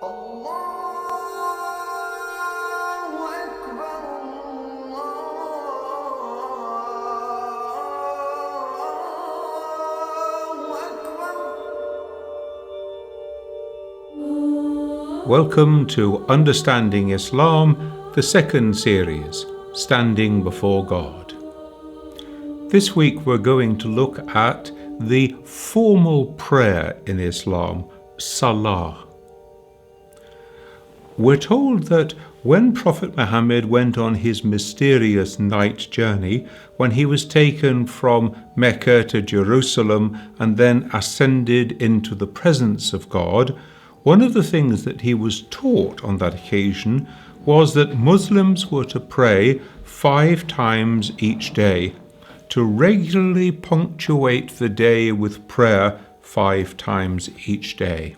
Welcome to Understanding Islam, the second series, Standing Before God. This week we're going to look at the formal prayer in Islam, Salah. We're told that when Prophet Muhammad went on his mysterious night journey, when he was taken from Mecca to Jerusalem and then ascended into the presence of God, one of the things that he was taught on that occasion was that Muslims were to pray 5 times each day, to regularly punctuate the day with prayer 5 times each day.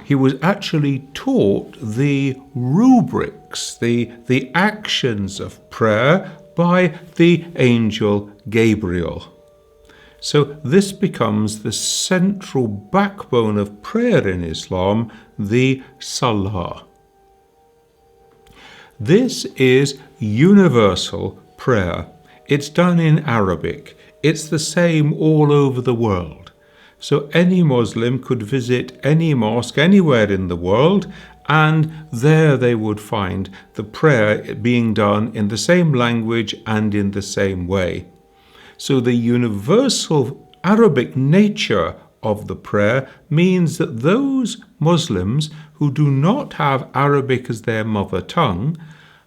He was actually taught the rubrics, the actions of prayer by the angel Gabriel. So this becomes the central backbone of prayer in Islam, the Salah. This is universal prayer. It's done in Arabic. It's the same all over the world. So any Muslim could visit any mosque anywhere in the world, and there they would find the prayer being done in the same language and in the same way. So the universal Arabic nature of the prayer means that those Muslims who do not have Arabic as their mother tongue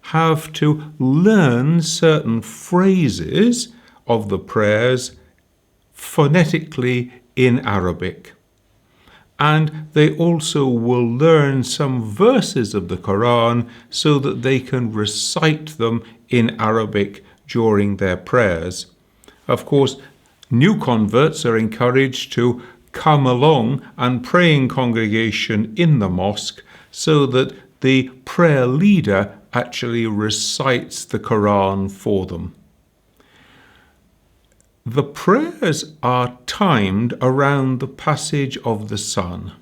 have to learn certain phrases of the prayers phonetically in Arabic. And they also will learn some verses of the Qur'an so that they can recite them in Arabic during their prayers. Of course, new converts are encouraged to come along and pray in congregation in the mosque so that the prayer leader actually recites the Quran for them. The prayers are timed around the passage of the sun.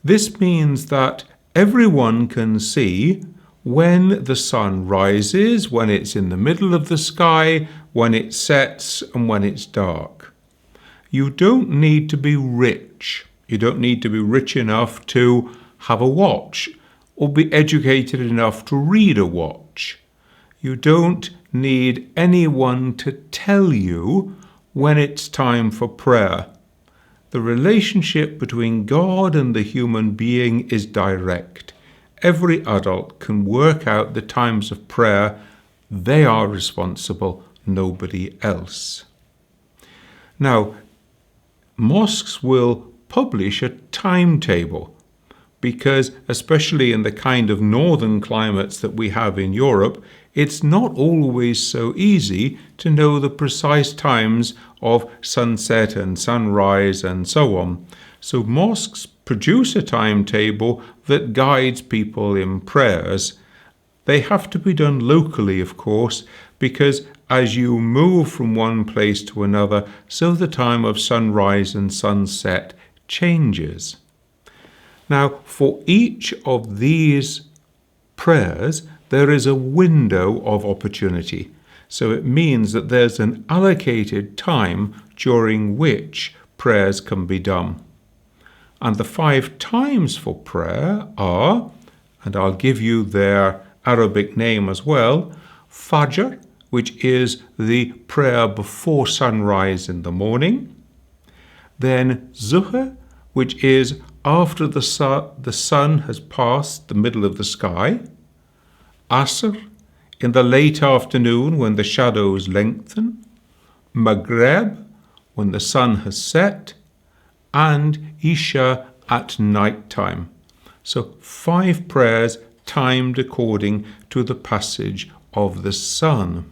This means that everyone can see when the sun rises, when it's in the middle of the sky, when it sets, and when it's dark. You don't need to be rich. You don't need to be rich enough to have a watch or be educated enough to read a watch. You don't need anyone to tell you when it's time for prayer. The relationship between God and the human being is direct. Every adult can work out the times of prayer. They are responsible, nobody else. Now, mosques will publish a timetable because, especially in the kind of northern climates that we have in Europe, it's not always so easy to know the precise times of sunset and sunrise and so on. So mosques produce a timetable that guides people in prayers. They have to be done locally, of course, because as you move from one place to another, so the time of sunrise and sunset changes. Now, for each of these prayers, there is a window of opportunity. So it means that there's an allocated time during which prayers can be done. And the 5 times for prayer are, and I'll give you their Arabic name as well, Fajr, which is the prayer before sunrise in the morning. Then Zuhr, which is after the sun has passed the middle of the sky. Asr, in the late afternoon when the shadows lengthen. Maghrib, when the sun has set. And Isha at night time. So 5 prayers timed according to the passage of the sun.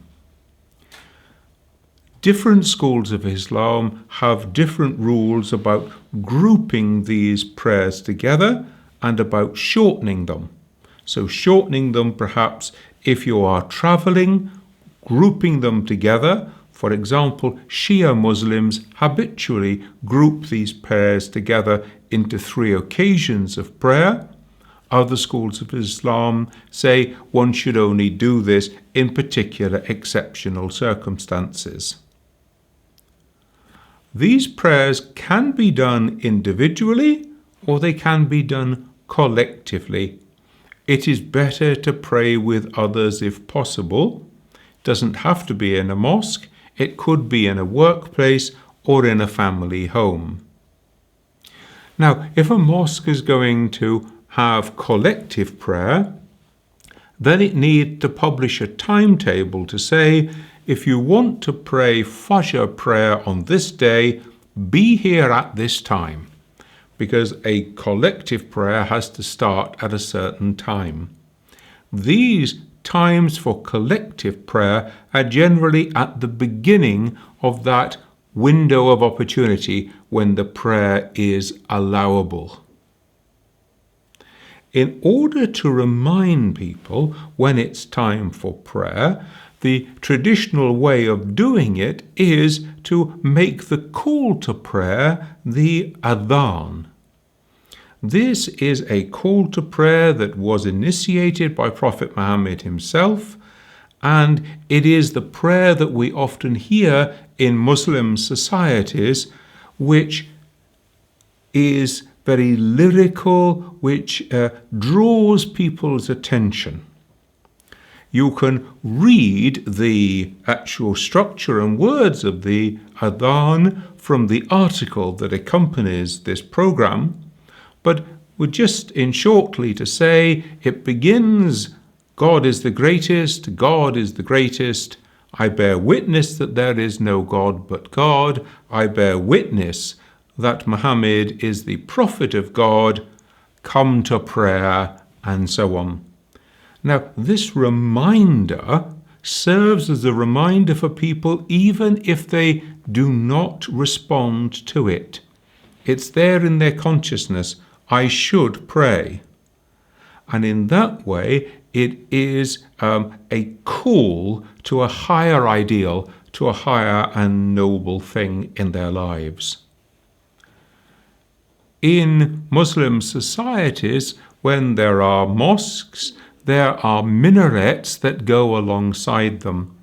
Different schools of Islam have different rules about grouping these prayers together and about shortening them. So shortening them perhaps if you are traveling, grouping them together For example, Shia Muslims habitually group these prayers together into 3 occasions of prayer. Other schools of Islam say one should only do this in particular exceptional circumstances. These prayers can be done individually or they can be done collectively. It is better to pray with others if possible. It doesn't have to be in a mosque. It could be in a workplace or in a family home. Now, if a mosque is going to have collective prayer, then it needs to publish a timetable to say, if you want to pray Fajr prayer on this day, be here at this time, because a collective prayer has to start at a certain time. These times for collective prayer are generally at the beginning of that window of opportunity when the prayer is allowable. In order to remind people when it's time for prayer, the traditional way of doing it is to make the call to prayer the adhan. This is a call to prayer that was initiated by Prophet Muhammad himself, and it is the prayer that we often hear in Muslim societies, which is very lyrical, which draws people's attention. You can read the actual structure and words of the adhan from the article that accompanies this program, but we're just in shortly to say it begins, God is the greatest, God is the greatest. I bear witness that there is no God but God. I bear witness that Muhammad is the prophet of God. Come to prayer, and so on. Now, this reminder serves as a reminder for people even if they do not respond to it. It's there in their consciousness, I should pray. And in that way, it is a call to a higher ideal, to a higher and noble thing in their lives. In Muslim societies, when there are mosques, there are minarets that go alongside them.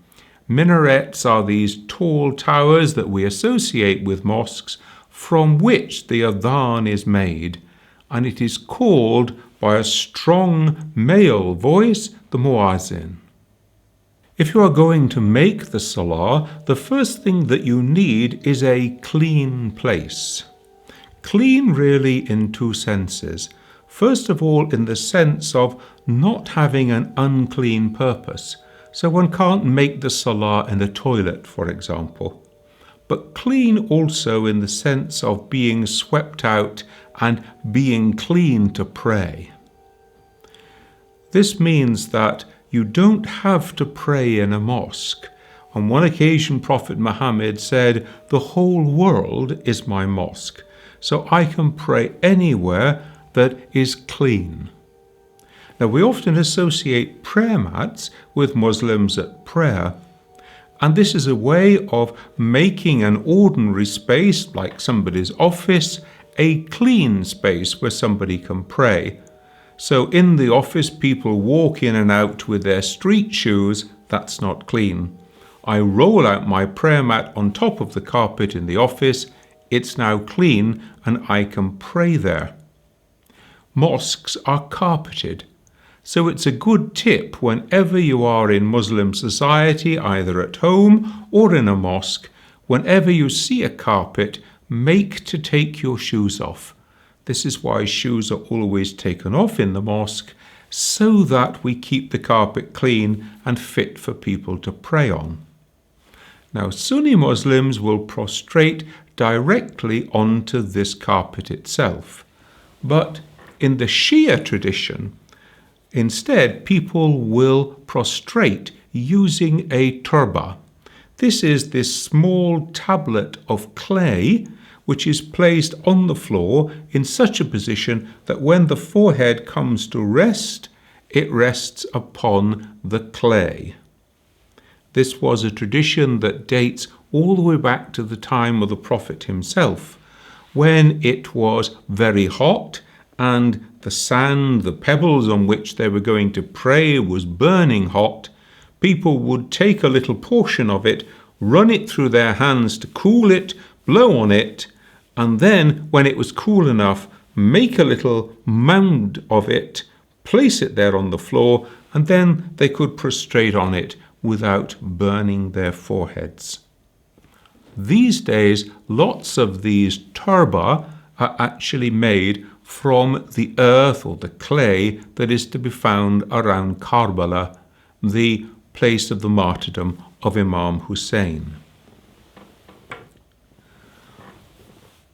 Minarets are these tall towers that we associate with mosques from which the adhan is made, and it is called by a strong male voice, the muazzin. If you are going to make the salah, the first thing that you need is a clean place. Clean really in 2 senses. First of all, in the sense of not having an unclean purpose. So one can't make the salah in the toilet, for example. But clean also in the sense of being swept out and being clean to pray. This means that you don't have to pray in a mosque. On one occasion, Prophet Muhammad said, the whole world is my mosque, so I can pray anywhere that is clean. Now, we often associate prayer mats with Muslims at prayer, and this is a way of making an ordinary space, like somebody's office, a clean space where somebody can pray. So in the office, people walk in and out with their street shoes. That's not clean. I roll out my prayer mat on top of the carpet in the office. It's now clean and I can pray there. Mosques are carpeted. So it's a good tip whenever you are in Muslim society, either at home or in a mosque, whenever you see a carpet, make to take your shoes off. This is why shoes are always taken off in the mosque, so that we keep the carpet clean and fit for people to pray on. Now, Sunni Muslims will prostrate directly onto this carpet itself. But in the Shia tradition, instead, people will prostrate using a turba. This is this small tablet of clay which is placed on the floor in such a position that when the forehead comes to rest, it rests upon the clay. This was a tradition that dates all the way back to the time of the Prophet himself, when it was very hot and the sand, the pebbles on which they were going to pray was burning hot. People would take a little portion of it, run it through their hands to cool it, blow on it, and then when it was cool enough, make a little mound of it, place it there on the floor, and then they could prostrate on it without burning their foreheads. These days, lots of these turba are actually made from the earth or the clay that is to be found around Karbala, the place of the martyrdom of Imam Hussein.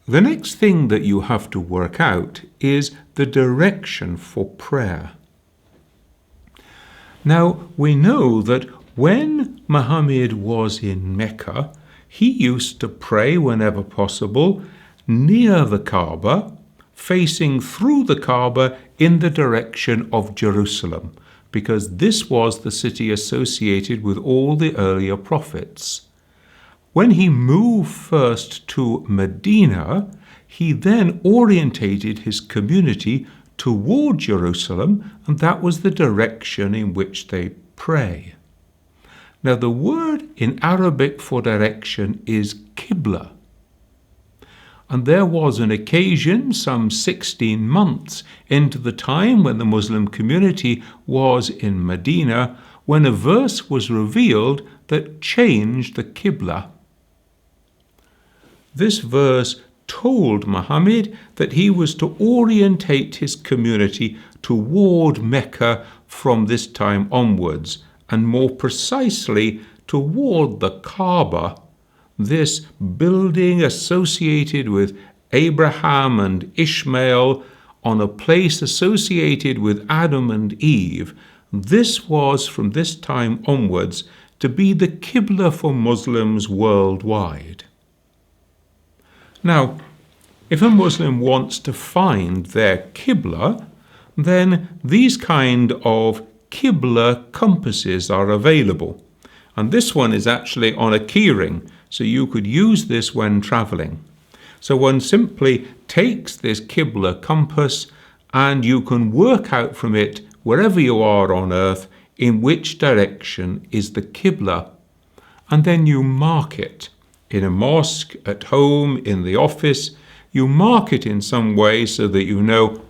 The next thing that you have to work out is the direction for prayer. Now, we know that when Muhammad was in Mecca, he used to pray whenever possible near the Kaaba, facing through the Kaaba in the direction of Jerusalem, because this was the city associated with all the earlier prophets. When he moved first to Medina, he then orientated his community toward Jerusalem, and that was the direction in which they pray. Now, the word in Arabic for direction is Qibla. And there was an occasion some 16 months into the time when the Muslim community was in Medina, when a verse was revealed that changed the Qibla. This verse told Muhammad that he was to orientate his community toward Mecca from this time onwards, and more precisely toward the Kaaba, this building associated with Abraham and Ishmael on a place associated with Adam and Eve. This was from this time onwards to be the Qibla for Muslims worldwide. Now, if a Muslim wants to find their Qibla, then these kind of Qibla compasses are available. And this one is actually on a keyring, so you could use this when traveling. So one simply takes this Qibla compass and you can work out from it, wherever you are on earth, in which direction is the Qibla. And then you mark it. In a mosque, at home, in the office, you mark it in some way so that you know,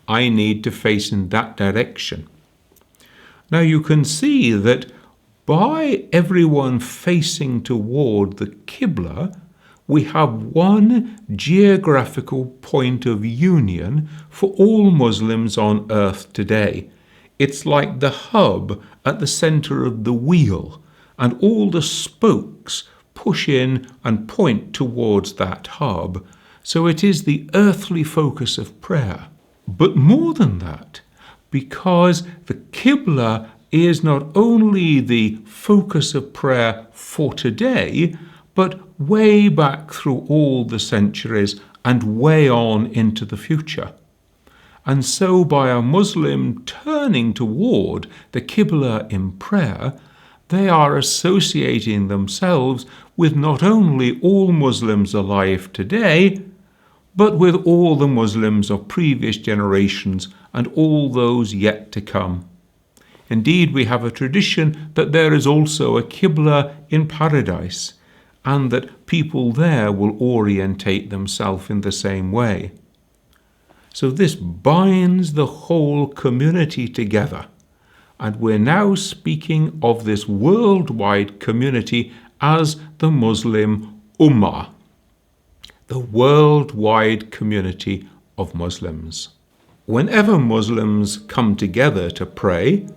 I need to face in that direction. Now you can see that by everyone facing toward the Qibla, we have one geographical point of union for all Muslims on earth today. It's like the hub at the center of the wheel, and all the spokes push in and point towards that hub. So it is the earthly focus of prayer. But more than that, because the Qibla is not only the focus of prayer for today, but way back through all the centuries and way on into the future. And so by a Muslim turning toward the Qibla in prayer, they are associating themselves with not only all Muslims alive today, but with all the Muslims of previous generations and all those yet to come. Indeed, we have a tradition that there is also a Qibla in paradise, and that people there will orientate themselves in the same way. So this binds the whole community together, and we're now speaking of this worldwide community as the Muslim Ummah, the worldwide community of Muslims. Whenever Muslims come together to pray,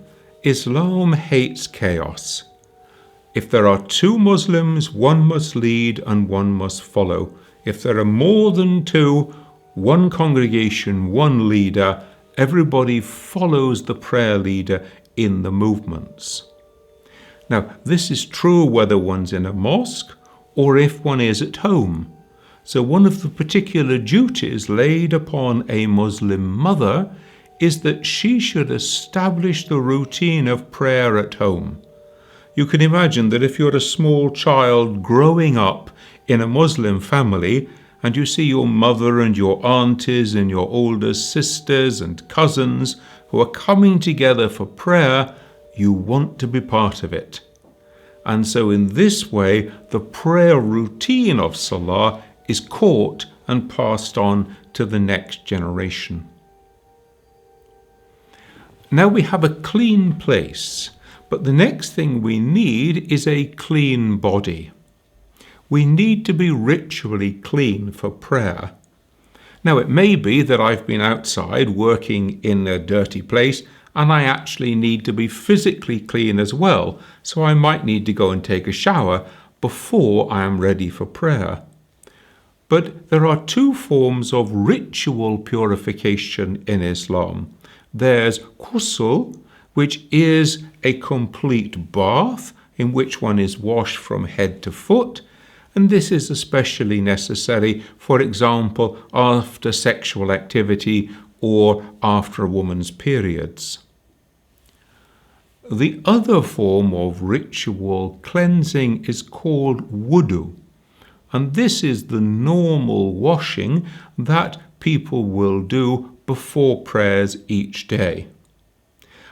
Islam hates chaos. If there are two Muslims, one must lead and one must follow. If there are more than two, one congregation, one leader, everybody follows the prayer leader in the movements. Now, this is true whether one's in a mosque or if one is at home. So one of the particular duties laid upon a Muslim mother is that she should establish the routine of prayer at home. You can imagine that if you're a small child growing up in a Muslim family and you see your mother and your aunties and your older sisters and cousins who are coming together for prayer, you want to be part of it. And so in this way, the prayer routine of Salah is caught and passed on to the next generation. Now we have a clean place, but the next thing we need is a clean body. We need to be ritually clean for prayer. Now it may be that I've been outside working in a dirty place and I actually need to be physically clean as well, so I might need to go and take a shower before I am ready for prayer. But there are two forms of ritual purification in Islam. There's ghusl, which is a complete bath in which one is washed from head to foot, and this is especially necessary, for example, after sexual activity or after a woman's periods. The other form of ritual cleansing is called wudu, and this is the normal washing that people will do before prayers each day.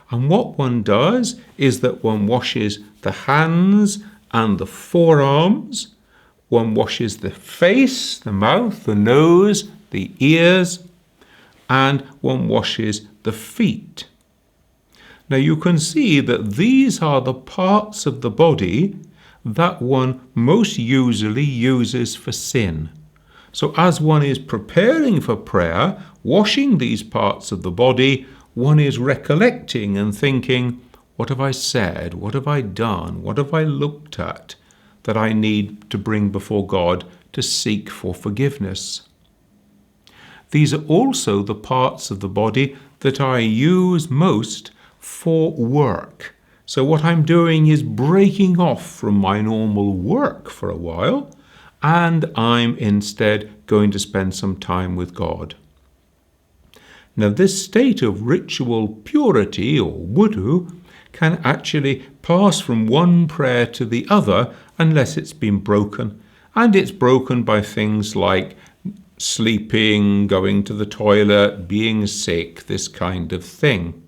And what one does is that one washes the hands and the forearms, one washes the face, the mouth, the nose, the ears, and one washes the feet. Now you can see that these are the parts of the body that one most usually uses for sin. So as one is preparing for prayer, washing these parts of the body, one is recollecting and thinking, what have I said? What have I done? What have I looked at that I need to bring before God to seek for forgiveness? These are also the parts of the body that I use most for work. So what I'm doing is breaking off from my normal work for a while, and I'm instead going to spend some time with God. Now this state of ritual purity or wudu can actually pass from one prayer to the other unless it's been broken, and it's broken by things like sleeping, going to the toilet, being sick, this kind of thing.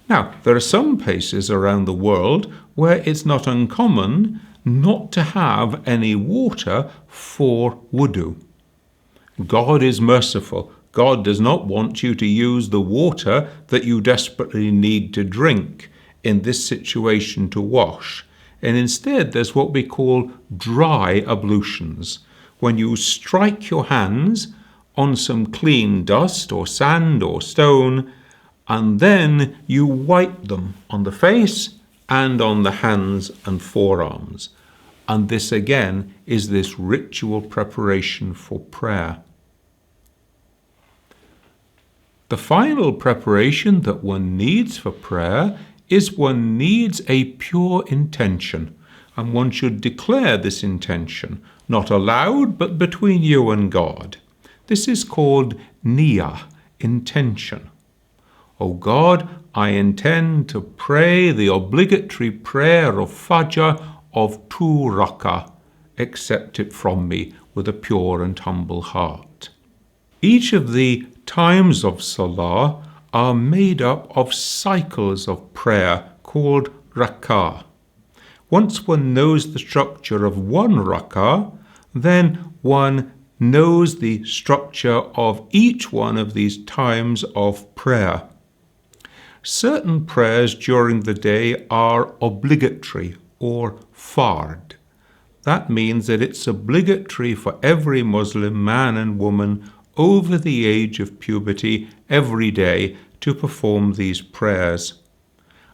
Now, there are some places around the world where it's not uncommon not to have any water for wudu. God is merciful. God does not want you to use the water that you desperately need to drink in this situation to wash. And instead, there's what we call dry ablutions, when you strike your hands on some clean dust or sand or stone, and then you wipe them on the face and on the hands and forearms. And this again is this ritual preparation for prayer. The final preparation that one needs for prayer is one needs a pure intention, and one should declare this intention, not aloud, but between you and God. This is called niyyah, intention. O God, I intend to pray the obligatory prayer of Fajr of 2 rak'ah. Accept it from me with a pure and humble heart. Each of the times of Salah are made up of cycles of prayer called rak'ah. Once one knows the structure of 1 rak'ah, then one knows the structure of each one of these times of prayer. Certain prayers during the day are obligatory or fard. That means that it's obligatory for every Muslim man and woman over the age of puberty every day to perform these prayers.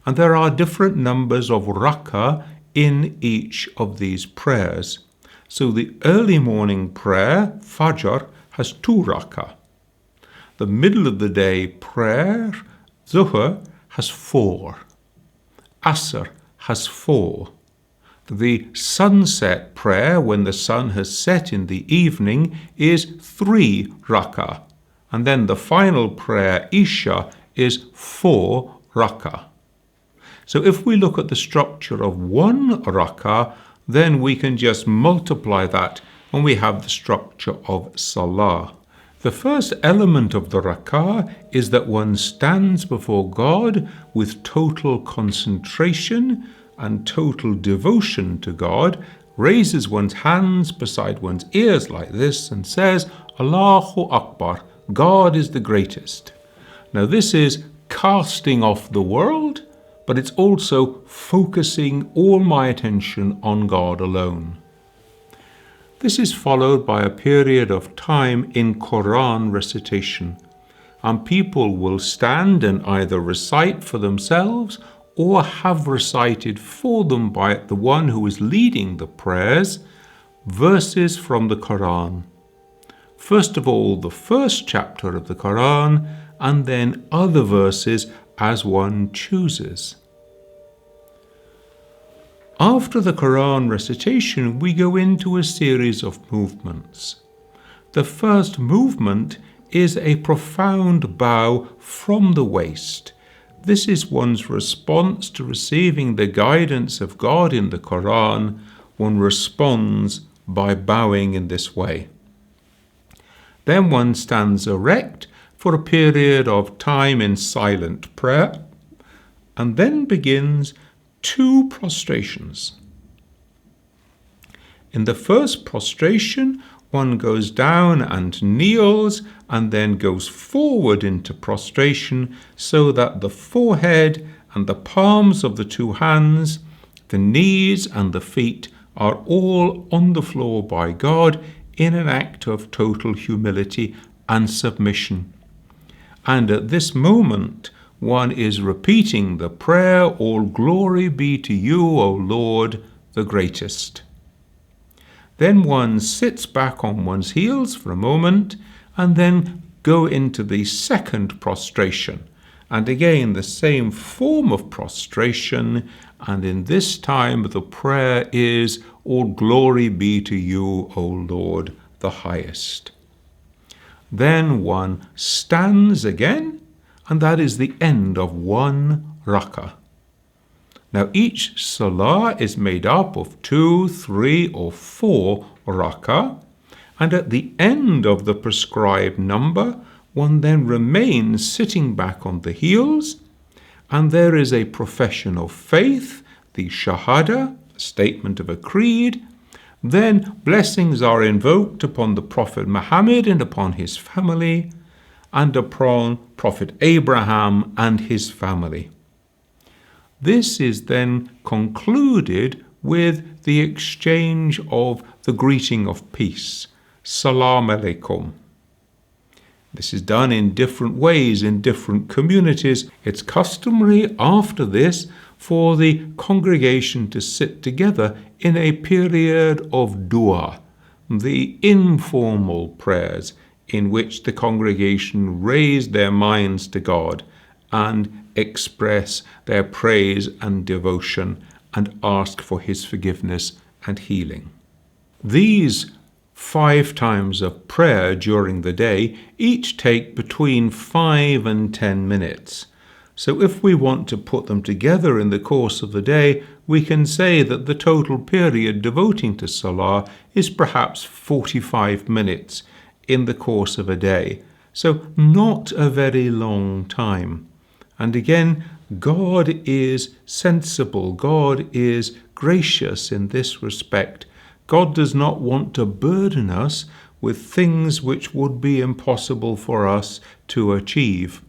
And there are different numbers of rak'ah in each of these prayers. So the early morning prayer, Fajr, has 2 rak'ah. The middle of the day prayer, Zuhr, has 4. Asr has 4. The sunset prayer, when the sun has set in the evening, is 3 rak'ah. And then the final prayer, Isha, is 4 rak'ah. So if we look at the structure of one rak'ah, then we can just multiply that and we have the structure of salah. The first element of the rak'ah is that one stands before God with total concentration and total devotion to God, raises one's hands beside one's ears like this and says, Allahu Akbar, God is the greatest. Now this is casting off the world, but it's also focusing all my attention on God alone. This is followed by a period of time in Qur'an recitation, and people will stand and either recite for themselves or have recited for them by the one who is leading the prayers, verses from the Qur'an. First of all, the first chapter of the Qur'an, and then other verses as one chooses. After the Qur'an recitation, we go into a series of movements. The first movement is a profound bow from the waist. This is one's response to receiving the guidance of God in the Qur'an. One responds by bowing in this way. Then one stands erect for a period of time in silent prayer, and then begins 2 prostrations. In the first prostration, one goes down and kneels and then goes forward into prostration so that the forehead and the palms of the 2 hands, the knees and the feet are all on the floor by God in an act of total humility and submission. And at this moment, one is repeating the prayer, All glory be to you, O Lord, the greatest. Then one sits back on one's heels for a moment and then go into the second prostration. And again, the same form of prostration, and in this time the prayer is, All glory be to you, O Lord, the highest. Then one stands again, and that is the end of 1 rak'ah. Now each salah is made up of 2, 3 or 4 rak'ah, and at the end of the prescribed number, one then remains sitting back on the heels, and there is a profession of faith, the shahada, statement of a creed. Then blessings are invoked upon the Prophet Muhammad and upon his family, and upon Prophet Abraham and his family. This is then concluded with the exchange of the greeting of peace, Salam alaikum. This is done in different ways in different communities. It's customary after this for the congregation to sit together in a period of dua, the informal prayers in which the congregation raise their minds to God and express their praise and devotion and ask for his forgiveness and healing. These 5 times of prayer during the day each take between 5 and 10 minutes. So if we want to put them together in the course of the day, we can say that the total period devoting to Salah is perhaps 45 minutes in the course of a day. So not a very long time. And again, God is sensible. God is gracious in this respect. God does not want to burden us with things which would be impossible for us to achieve.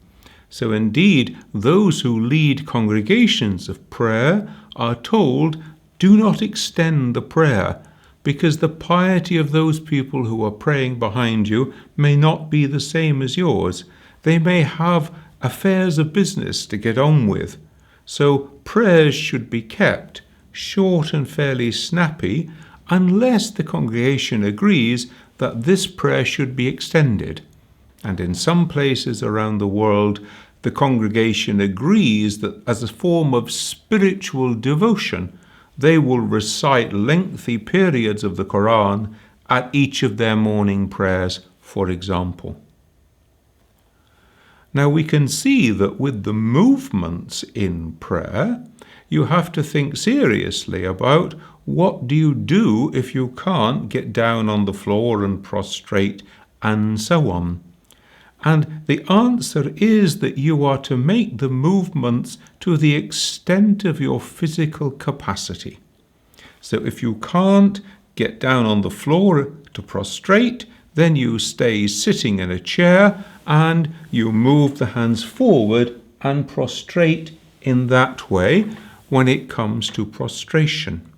So indeed, those who lead congregations of prayer are told, do not extend the prayer, because the piety of those people who are praying behind you may not be the same as yours. They may have affairs of business to get on with. So prayers should be kept short and fairly snappy, unless the congregation agrees that this prayer should be extended. And in some places around the world, the congregation agrees that as a form of spiritual devotion, they will recite lengthy periods of the Qur'an at each of their morning prayers, for example. Now we can see that with the movements in prayer, you have to think seriously about what do you do if you can't get down on the floor and prostrate and so on. And the answer is that you are to make the movements to the extent of your physical capacity. So if you can't get down on the floor to prostrate, then you stay sitting in a chair and you move the hands forward and prostrate in that way when it comes to prostration.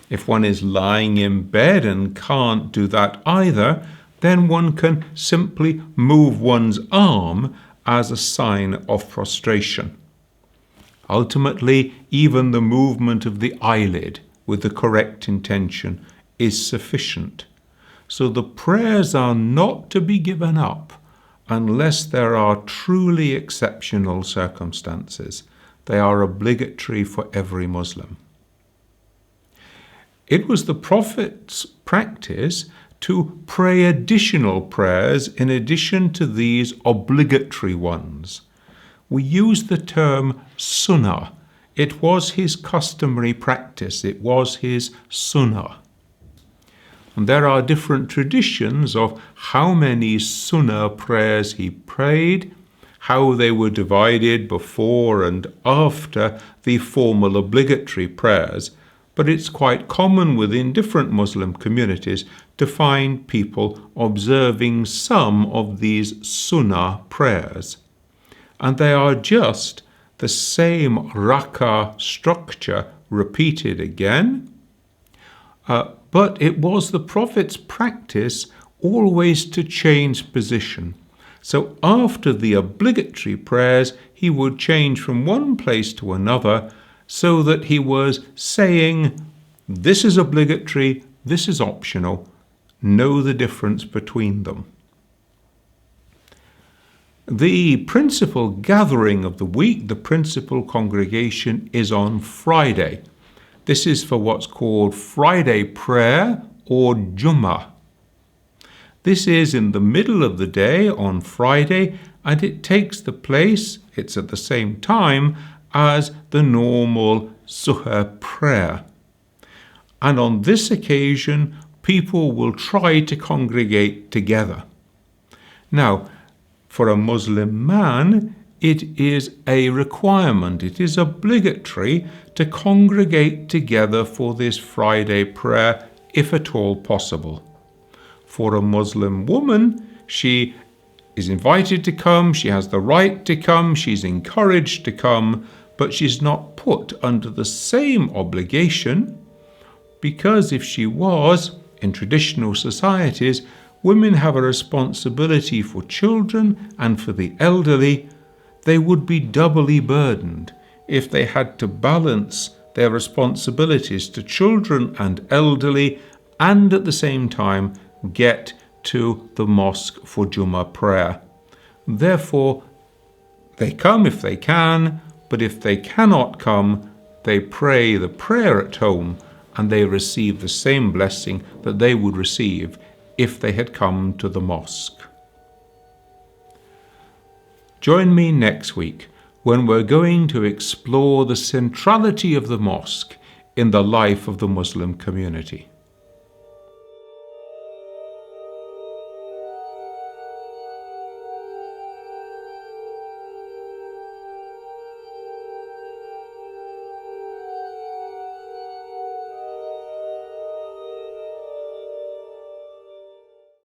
If one is lying in bed and can't do that either, then one can simply move one's arm as a sign of prostration. Ultimately, even the movement of the eyelid with the correct intention is sufficient. So the prayers are not to be given up unless there are truly exceptional circumstances. They are obligatory for every Muslim. It was the Prophet's practice to pray additional prayers in addition to these obligatory ones. We use the term sunnah. It was his customary practice. It was his sunnah. And there are different traditions of how many sunnah prayers he prayed, how they were divided before and after the formal obligatory prayers, but it's quite common within different Muslim communities to find people observing some of these sunnah prayers. And they are just the same rak'ah structure repeated again, but it was the Prophet's practice always to change position. So after the obligatory prayers, he would change from one place to another so that he was saying, this is obligatory, this is optional. Know the difference between them. The principal gathering of the week, the principal congregation, is on Friday. This is for what's called Friday prayer or Jummah. This is in the middle of the day on Friday, and it takes the place, it's at the same time as the normal Zuhr prayer. And on this occasion, people will try to congregate together. Now, for a Muslim man, it is a requirement, it is obligatory to congregate together for this Friday prayer, if at all possible. For a Muslim woman, she is invited to come, she has the right to come, she's encouraged to come, but she's not put under the same obligation, because if she was, in traditional societies, women have a responsibility for children and for the elderly. They would be doubly burdened if they had to balance their responsibilities to children and elderly and at the same time get to the mosque for Jummah prayer. Therefore, they come if they can, but if they cannot come, they pray the prayer at home and they receive the same blessing that they would receive if they had come to the mosque. Join me next week when we're going to explore the centrality of the mosque in the life of the Muslim community.